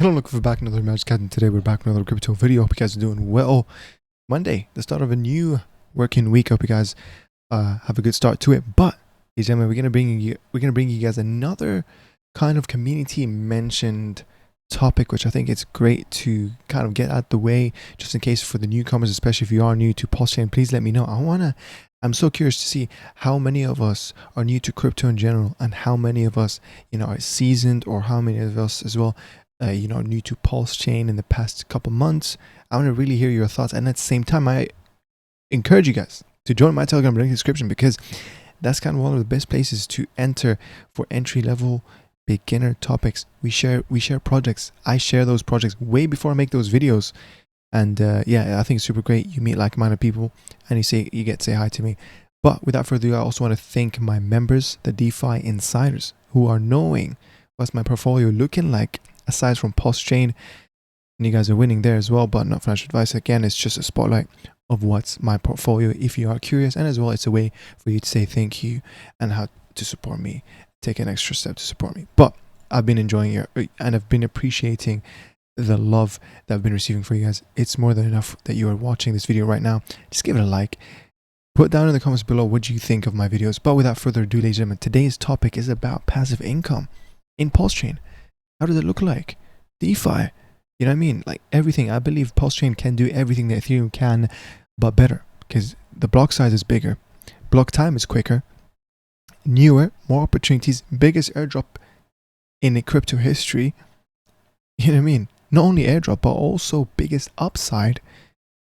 Hello, looking for back another Magic Cat, and today we're back with another crypto video. Hope you guys are doing well. Monday, the start of a new working week. Hope you guys have a good start to it. But, ladies and gentlemen, we're gonna bring you guys another kind of community mentioned topic, which I think it's great to kind of get out the way, just in case for the newcomers, especially if you are new to Pulsechain. Please let me know. I'm so curious to see how many of us are new to crypto in general, and how many of us, are seasoned, or how many of us as well, new to Pulsechain in the past couple months. I want to really hear your thoughts, and at the same time, I encourage you guys to join my Telegram link in the description, because that's kind of one of the best places to enter for entry level beginner topics. We share projects. I share those projects way before I make those videos, and yeah, I think it's super great. You meet like-minded people, and you get to say hi to me. But without further ado, I also want to thank my members, the DeFi Insiders, who are knowing what's my portfolio looking like aside from Pulsechain, and you guys are winning there as well. But not financial advice. Again, it's just a spotlight of what's my portfolio if you are curious, and as well, it's a way for you to say thank you and how to support me, take an extra step to support me. But I've been enjoying it, and I've been appreciating the love that I've been receiving for you guys. It's more than enough that you are watching this video right now. Just give it a like. Put down in the comments below what you think of my videos. But without further ado, ladies and gentlemen, today's topic is about passive income in Pulsechain. How does it look like? DeFi, you know what I mean? Like everything. I believe Pulsechain can do everything that Ethereum can, but better, because the block size is bigger, block time is quicker, newer, more opportunities, biggest airdrop in the crypto history. You know what I mean? Not only airdrop, but also biggest upside,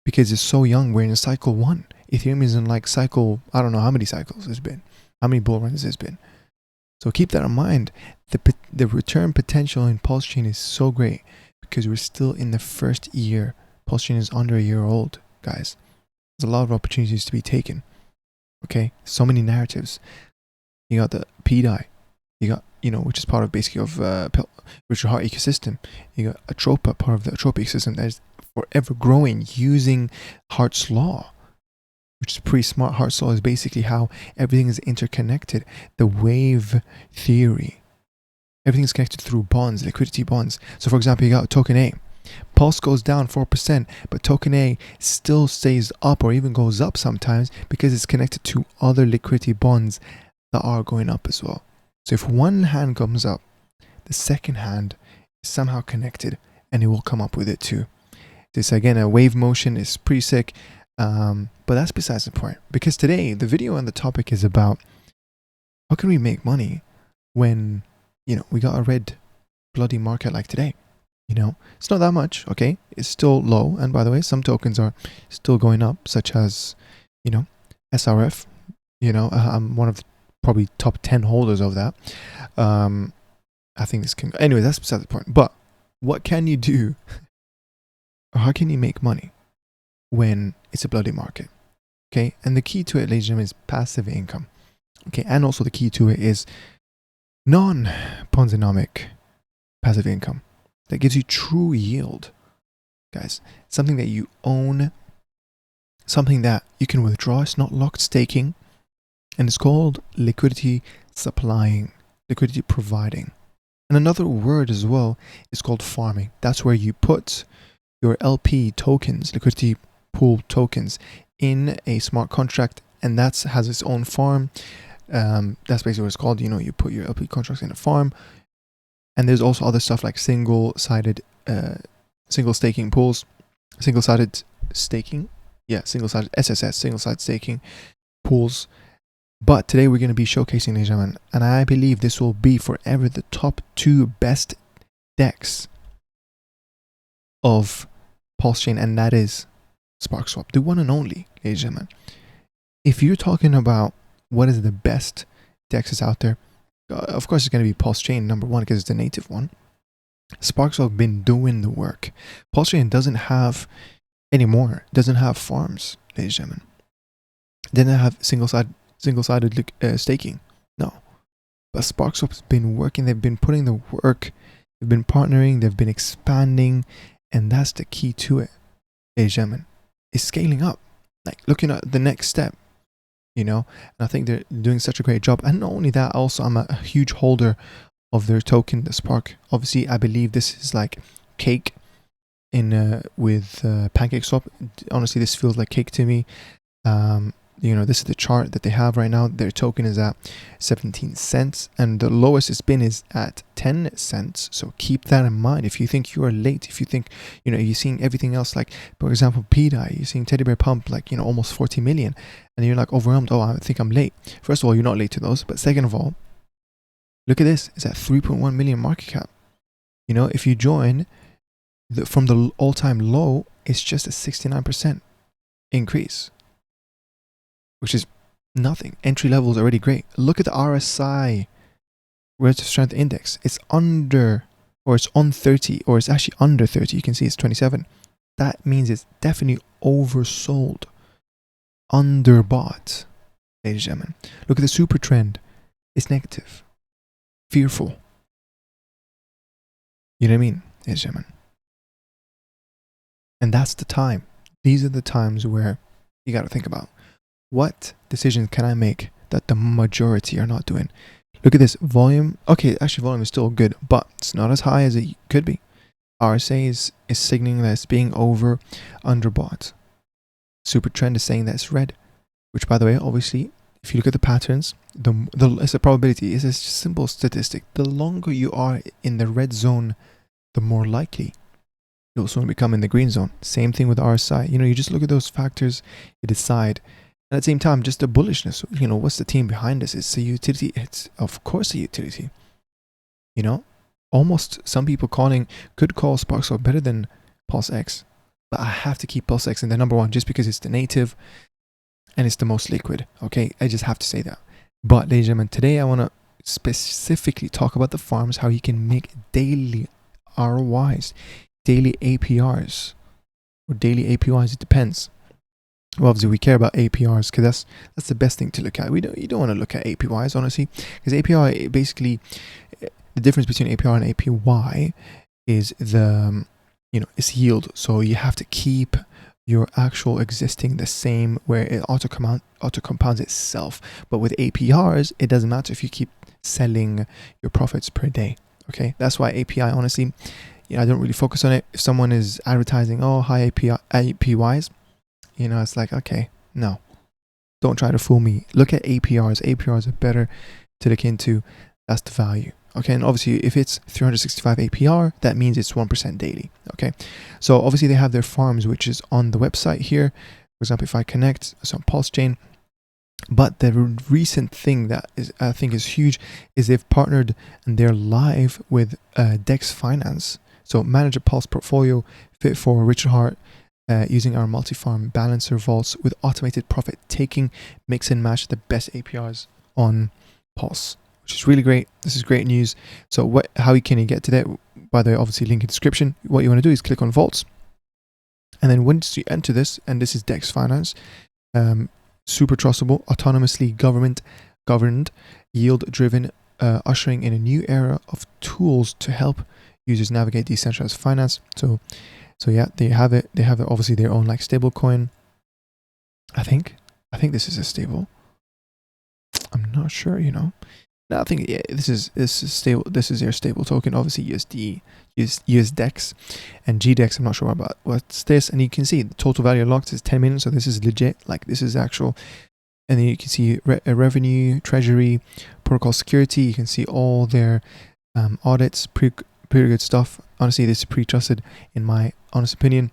because it's so young. We're in cycle 1. Ethereum is in like cycle, I don't know how many cycles it's been, how many bull runs it's been. So keep that in mind. The return potential in Pulsechain is so great, because we're still in the first year. Pulsechain is under a year old, guys. There's a lot of opportunities to be taken. Okay, so many narratives. You got the PDAI, you got, which is part of basically of virtual heart ecosystem. You got ATROPA, part of the ATROPA ecosystem that is forever growing using Hart's law, which is pretty smart. Hart's law is basically how everything is interconnected. The wave theory. Everything's connected through bonds, liquidity bonds. So for example, you got token A. Pulse goes down 4%, but token A still stays up or even goes up sometimes, because it's connected to other liquidity bonds that are going up as well. So if one hand comes up, the second hand is somehow connected, and it will come up with it too. This, again, a wave motion is pretty sick. But that's besides the point, because today the video and the topic is about how can we make money when we got a red bloody market like today. It's not that much, okay? It's still low, and by the way, some tokens are still going up, such as SRF. I'm one of the probably top 10 holders of that. I think this can, anyway, that's beside the point. But what can you do, or how can you make money when it's a bloody market? Okay, and the key to it, ladies and gentlemen, is passive income. Okay, and also the key to it is non-ponzonomic passive income that gives you true yield, guys. Something that you own, something that you can withdraw. It's not locked staking, and it's called liquidity supplying, liquidity providing. And another word as well is called farming. That's where you put your LP tokens, liquidity pool tokens, in a smart contract, and that has its own farm. That's basically what it's called. You put your LP contracts in a farm, and there's also other stuff like single-sided staking pools, single-sided staking, single-sided SSS, single-sided staking pools. But today we're going to be showcasing, ladies and gentlemen, and I believe this will be forever the top 2 best DEX of Pulsechain, and that is SparkSwap, the one and only, ladies and gentlemen. If you're talking about what is the best DEXs out there, of course it's going to be Pulsechain number 1, because it's the native one. SparkSwap been doing the work. Pulsechain doesn't have farms, ladies and gentlemen. They didn't have single-sided staking, no. But SparkSwap's been working. They've been putting the work. They've been partnering. They've been expanding, and that's the key to it, ladies and gentlemen. Is scaling up, like looking at the next step. And I think they're doing such a great job. And not only that, also I'm a huge holder of their token, the Spark. Obviously, I believe this is like cake in with PancakeSwap. Honestly, this feels like cake to me. This is the chart that they have right now. Their token is at 17 cents and the lowest it's been is at 10 cents. So keep that in mind. If you think you are late, if you think, you're seeing everything else, like for example, PDAI, you're seeing Teddy Bear pump like, almost 40 million and you're like overwhelmed. Oh, I think I'm late. First of all, you're not late to those. But second of all, look at this. It's at 3.1 million market cap. If you join from the all-time low, it's just a 69% increase, which is nothing. Entry level is already great. Look at the RSI, relative strength index. It's under, or it's on 30, or it's actually under 30. You can see it's 27. That means it's definitely oversold, underbought, ladies and gentlemen. Look at the super trend. It's negative, fearful. You know what I mean, ladies and gentlemen? And that's the time. These are the times where you got to think about, what decisions can I make that the majority are not doing? Look at this volume. Okay, actually volume is still good, but it's not as high as it could be. RSA is signaling that it's being underbought. Super trend is saying that it's red, which by the way, obviously, if you look at the patterns, it's a probability. It's a simple statistic. The longer you are in the red zone, the more likely you'll soon become in the green zone. Same thing with RSI. You just look at those factors, you decide. And at the same time, just the bullishness. What's the team behind this? It's a utility. It's of course a utility. Almost some people could call SparkSwap better than PulseX, but I have to keep PulseX in the number one just because it's the native and it's the most liquid. Okay, I just have to say that. But ladies and gentlemen, today I want to specifically talk about the farms, how you can make daily ROIs, daily APRs, or daily APYs. It depends. Well, obviously we care about APRs because that's the best thing to look at. You don't want to look at APYs, honestly, because APR basically, the difference between APR and APY is it's yield. So you have to keep your actual existing the same, where it auto compounds itself. But with APRs, it doesn't matter if you keep selling your profits per day. Okay, that's why API, honestly, I don't really focus on it. If someone is advertising, high APYs, it's like, okay, no, don't try to fool me. Look at APRs. APRs are better to look into. That's the value. Okay, and obviously if it's 365 APR, that means it's 1% daily. Okay, so obviously they have their farms, which is on the website here. For example, if I connect, it's on Pulsechain. But the recent thing that I think is huge is they've partnered and they're live with DeFi Finance. So manage a Pulse portfolio fit for Richard Hart, using our multi-farm balancer vaults with automated profit taking, mix and match the best APRs on Pulse, which is really great. This is great news. So how can you get to that? By the way, obviously link in the description. What you want to do is click on vaults, and then once you enter this, and this is DeFi Finance, super trustable, autonomously governed, yield driven, ushering in a new era of tools to help users navigate decentralized finance. So yeah, they have it. They have obviously their own stable coin. I think this is a stable. I'm not sure, No, I think this is stable. This is their stable token. Obviously USDEX and GDEX. I'm not sure about what's this. And you can see the total value locked is 10 million. So this is legit. This is actual. And then you can see revenue, treasury, protocol security. You can see all their audits. Pretty good stuff. Honestly, this is pre-trusted in my honest opinion.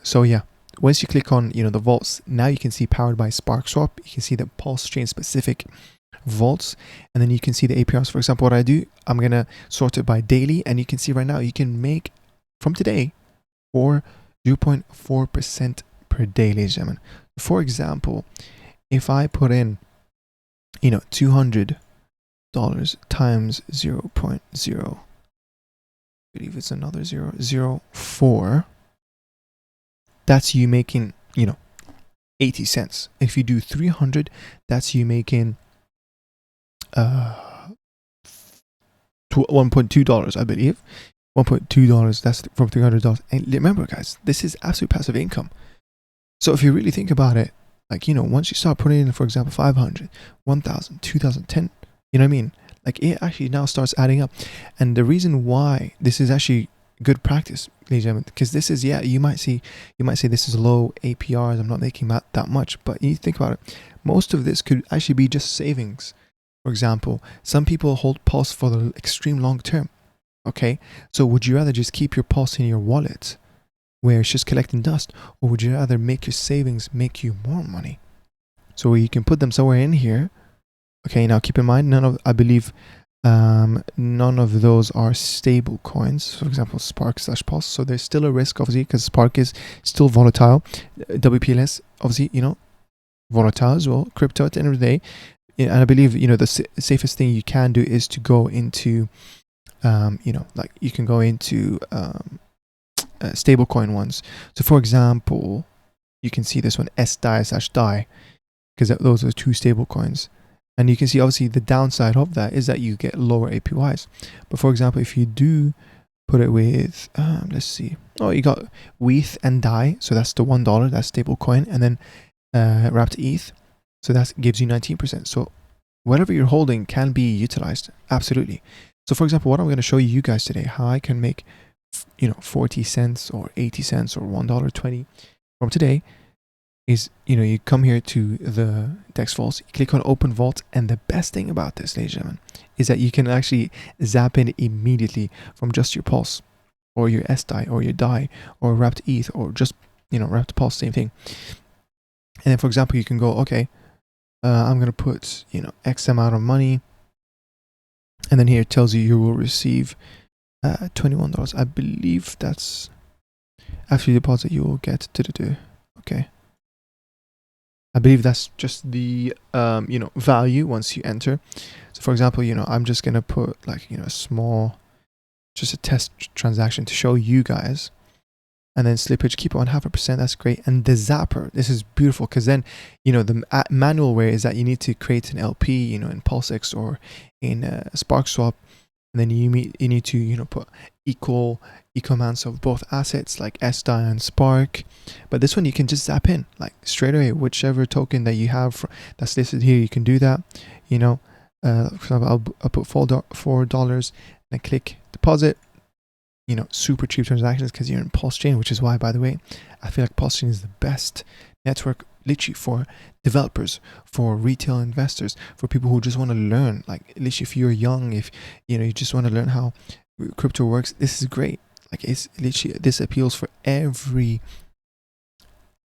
So yeah, once you click on the vaults, now you can see powered by SparkSwap. You can see the Pulsechain specific vaults, and then you can see the APRs. For example, what I do, I'm gonna sort it by daily, and you can see right now you can make from today for 0.4% per day, ladies and gentlemen. For example, if I put in $200 times 0.0, I believe it's another 0.04, that's you making 80 cents. If you do 300, that's you making $1.2, I believe. $1.2, that's from $300. And remember guys, this is absolute passive income. So if you really think about it, once you start putting in, for example, 500, 1,000, 2,000, 10, you know what I mean? It actually now starts adding up. And the reason why this is actually good practice, ladies and gentlemen, because this is, yeah, you might say this is low APRs, I'm not making that much, but you think about it, most of this could actually be just savings. For example, some people hold Pulse for the extreme long term. Okay, so would you rather just keep your Pulse in your wallet where it's just collecting dust, or would you rather make your savings make you more money? So you can put them somewhere in here. Okay, now keep in mind, I believe none of those are stable coins. For example, Spark/Pulse. So there's still a risk, obviously, because Spark is still volatile. WPLS, obviously, volatile as well. Crypto at the end of the day. And I believe, the safest thing you can do is to go into, like you can go into stablecoin ones. So for example, you can see this one, SDAI/DAI, because those are two stable coins. And you can see obviously the downside of that is that you get lower APYs. But for example, if you do put it with, let's see, you got WETH and DAI, so that's the $1, that's stable coin, and then wrapped ETH, so that gives you 19%. So whatever you're holding can be utilized, absolutely. So for example, what I'm going to show you guys today, how I can make 40 cents or 80 cents or $1.20 from today is, you come here to the DEX vaults, you click on open vault, and the best thing about this, ladies and gentlemen, is that you can actually zap in immediately from just your Pulse or your SDAI or your DAI or wrapped ETH or just, wrapped Pulse, same thing. And then for example, you can go, okay, I'm going to put, X amount of money. And then here it tells you will receive $21. I believe that's after you deposit, you will get okay. I believe that's just the value once you enter. So for example, I'm just gonna put like a small, just a test transaction to show you guys, and then slippage keep on 0.5%. That's great. And the zapper, this is beautiful, because then the manual way is that you need to create an LP, in Pulsex or in SparkSwap, and then you need to put equal amounts of both assets like SDAI and Spark. But this one you can just zap in like straight away, whichever token that you have that's listed here, you can do that. For example, I'll put $4 and I click deposit. Super cheap transactions because you're in Pulsechain, which is why, by the way, I feel like Pulsechain is the best network literally for developers, for retail investors, for people who just want to learn. Like literally, if you're young, if you just want to learn how crypto works, this is great. Like it's literally, this appeals for every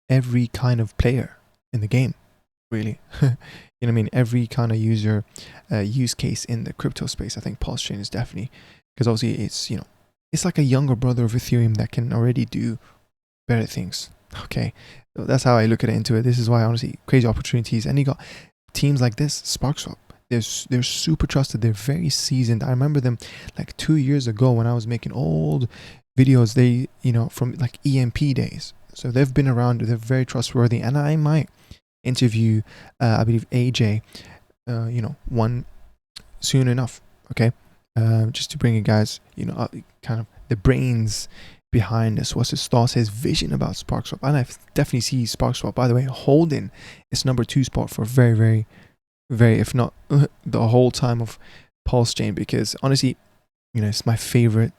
kind of player in the game, really. What I mean? Every kind of use case in the crypto space. I think Pulsechain is definitely, because obviously it's it's like a younger brother of Ethereum that can already do better things. Okay, so that's how I look at it into it. This is why, honestly, crazy opportunities. And you got teams like this, SparkSwap. They're super trusted. They're very seasoned. I remember them like 2 years ago when I was making old videos. They, from like EMP days. So they've been around. They're very trustworthy. And I might interview, I believe AJ, one soon enough. Okay. Just to bring you guys, kind of the brains behind this, what's his thoughts, his vision about SparkSwap. And I definitely see SparkSwap, by the way, holding its #2 spot for very, very, very, if not the whole time of Pulsechain, because honestly, it's my favorite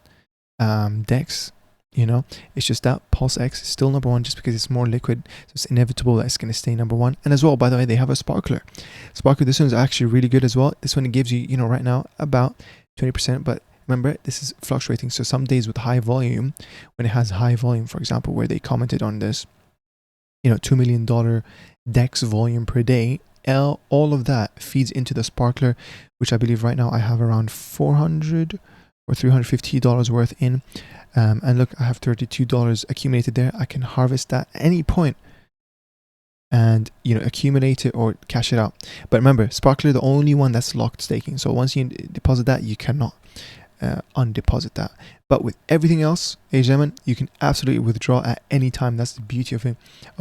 DEX. It's just that PulseX is still #1 just because it's more liquid, so it's inevitable that it's going to stay #1. And as well, by the way, they have a Sparkler. This one's actually really good as well. This one gives you, right now about 20%, but remember, this is fluctuating. So some days with high volume, when it has high volume, for example, where they commented on this, $2 million DEX volume per day, all of that feeds into the Sparkler, which I believe right now I have around $400 or $350 worth in. And look, I have $32 accumulated there. I can harvest that at any point and accumulate it or cash it out. But remember, Sparkler, the only one that's locked staking. So once you deposit that, you cannot undeposit that. But with everything else, ladies and gentlemen, you can absolutely withdraw at any time. That's the beauty of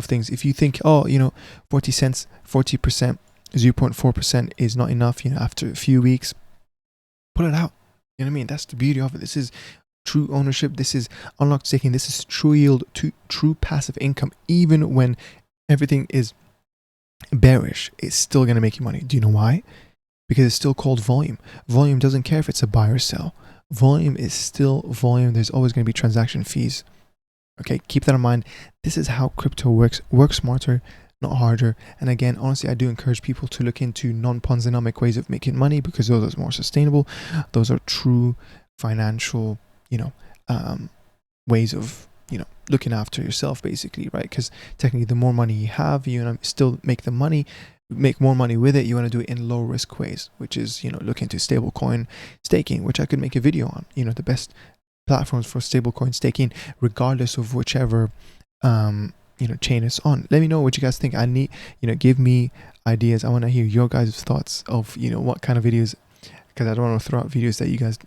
things. If you think, 40 cents, 40%, 0.4% is not enough, after a few weeks, pull it out. You know what I mean? That's the beauty of it. This is true ownership. This is unlocked staking. This is true yield, true passive income. Even when everything is bearish, it's still going to make you money. Do you know why? Because it's still called volume. Volume doesn't care if it's a buy or sell. volume is still volume. There's always going to be transaction fees. Okay, keep that in mind. This is how crypto works. Work smarter, not harder. And again, honestly, I do encourage people to look into non-Ponzi-nomic ways of making money, because those are more sustainable. Those are true financial, ways of, looking after yourself, basically, right? Because technically, the more money you have, you still make more money with it. You want to do it in low risk ways, which is, look into stablecoin staking, which I could make a video on, the best platforms for stablecoin staking, regardless of whichever chain it's on. Let me know what you guys think. I need, give me ideas. I want to hear your guys' thoughts of, what kind of videos, because I don't want to throw out videos that you guys,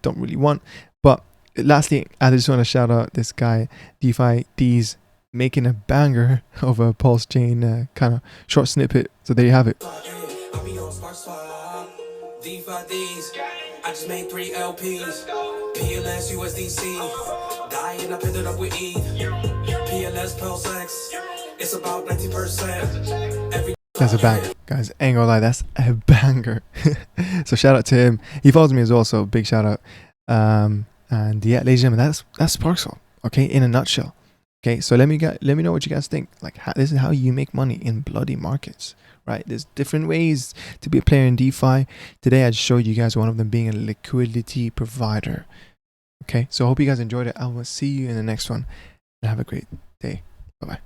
don't really want. But lastly, I just want to shout out this guy, DeFi D's, making a banger of a Pulsechain kind of short snippet. So there you have it. I'll be on SparkSwap, DeFi D's. I just made 3 LPs. PLS USDC. Dying, I picked it up with E. PLS Pulsex. It's about 90%. That's a banger, guys. Ain't gonna lie, that's a banger. So shout out to him. He follows me as well, so big shout out. And yeah, ladies and gentlemen, that's SparkSwap. Okay, in a nutshell. Okay, so let me know what you guys think. Like, this is how you make money in bloody markets, right? There's different ways to be a player in DeFi. Today, I just showed you guys one of them being a liquidity provider. Okay, so I hope you guys enjoyed it. I will see you in the next one, and have a great day. Bye bye.